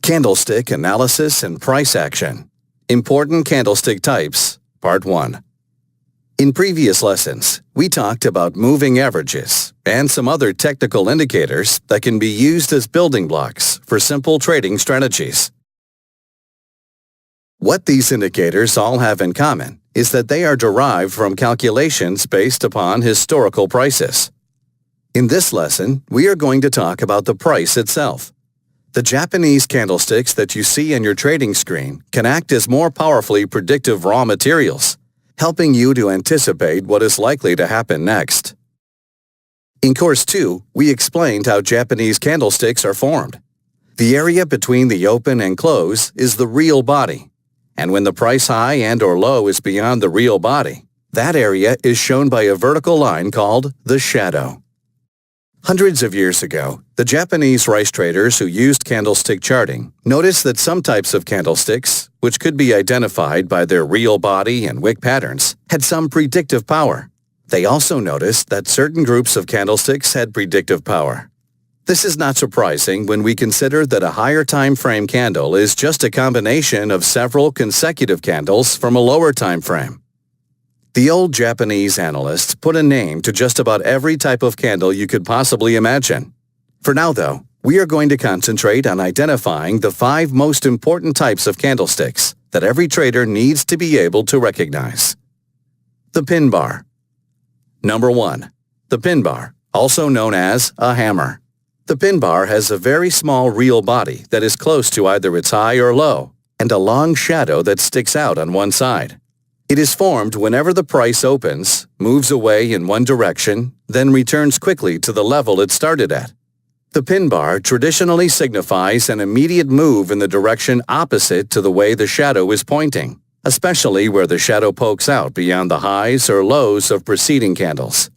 Candlestick Analysis and Price Action. Important Candlestick Types, Part 1. In previous lessons, we talked about moving averages and some other technical indicators that can be used as building blocks for simple trading strategies. What these indicators all have in common is that they are derived from calculations based upon historical prices. In this lesson, we are going to talk about the price itself. The Japanese candlesticks that you see on your trading screen can act as more powerfully predictive raw materials, helping you to anticipate what is likely to happen next. In Course 2, we explained how Japanese candlesticks are formed. The area between the open and close is the real body, and when the price high and or low is beyond the real body, that area is shown by a vertical line called the shadow. Hundreds of years ago, the Japanese rice traders who used candlestick charting noticed that some types of candlesticks, which could be identified by their real body and wick patterns, had some predictive power. They also noticed that certain groups of candlesticks had predictive power. This is not surprising when we consider that a higher time frame candle is just a combination of several consecutive candles from a lower time frame. The old Japanese analysts put a name to just about every type of candle you could possibly imagine. For now, though, we are going to concentrate on identifying the 5 most important types of candlesticks that every trader needs to be able to recognize. The pin bar. Number 1. The pin bar, also known as a hammer. The pin bar has a very small real body that is close to either its high or low, and a long shadow that sticks out on one side. It is formed whenever the price opens, moves away in one direction, then returns quickly to the level it started at. The pin bar traditionally signifies an immediate move in the direction opposite to the way the shadow is pointing, especially where the shadow pokes out beyond the highs or lows of preceding candles.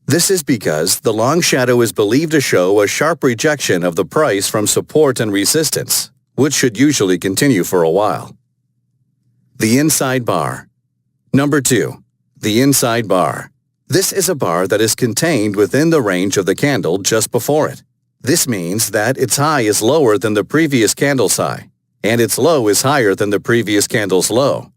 This is because the long shadow is believed to show a sharp rejection of the price from support and resistance, which should usually continue for a while. The inside bar. Number 2. The inside bar. This is a bar that is contained within the range of the candle just before it. This means that its high is lower than the previous candle's high, and its low is higher than the previous candle's low.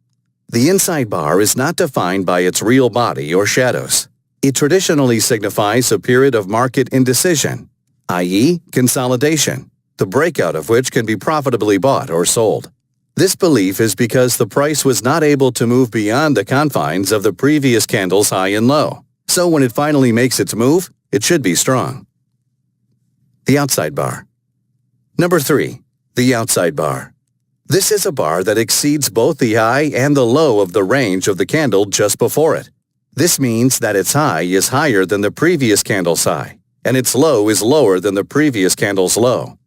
The inside bar is not defined by its real body or shadows. It traditionally signifies a period of market indecision, i.e., consolidation, the breakout of which can be profitably bought or sold. This belief is because the price was not able to move beyond the confines of the previous candle's high and low. So when it finally makes its move, it should be strong. The outside bar. Number 3. The outside bar. This is a bar that exceeds both the high and the low of the range of the candle just before it. This means that its high is higher than the previous candle's high, and its low is lower than the previous candle's low.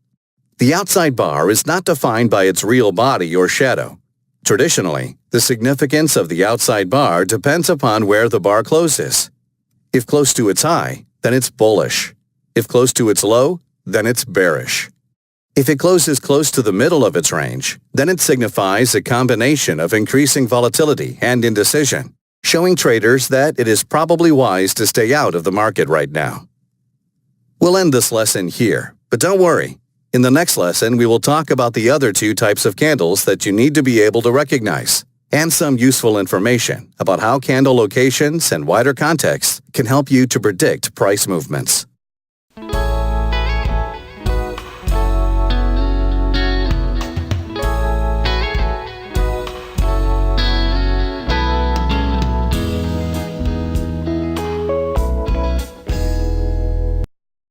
The outside bar is not defined by its real body or shadow. Traditionally, the significance of the outside bar depends upon where the bar closes. If close to its high, then it's bullish. If close to its low, then it's bearish. If it closes close to the middle of its range, then it signifies a combination of increasing volatility and indecision, showing traders that it is probably wise to stay out of the market right now. We'll end this lesson here, but don't worry. In the next lesson, we will talk about the other 2 types of candles that you need to be able to recognize, and some useful information about how candle locations and wider context can help you to predict price movements.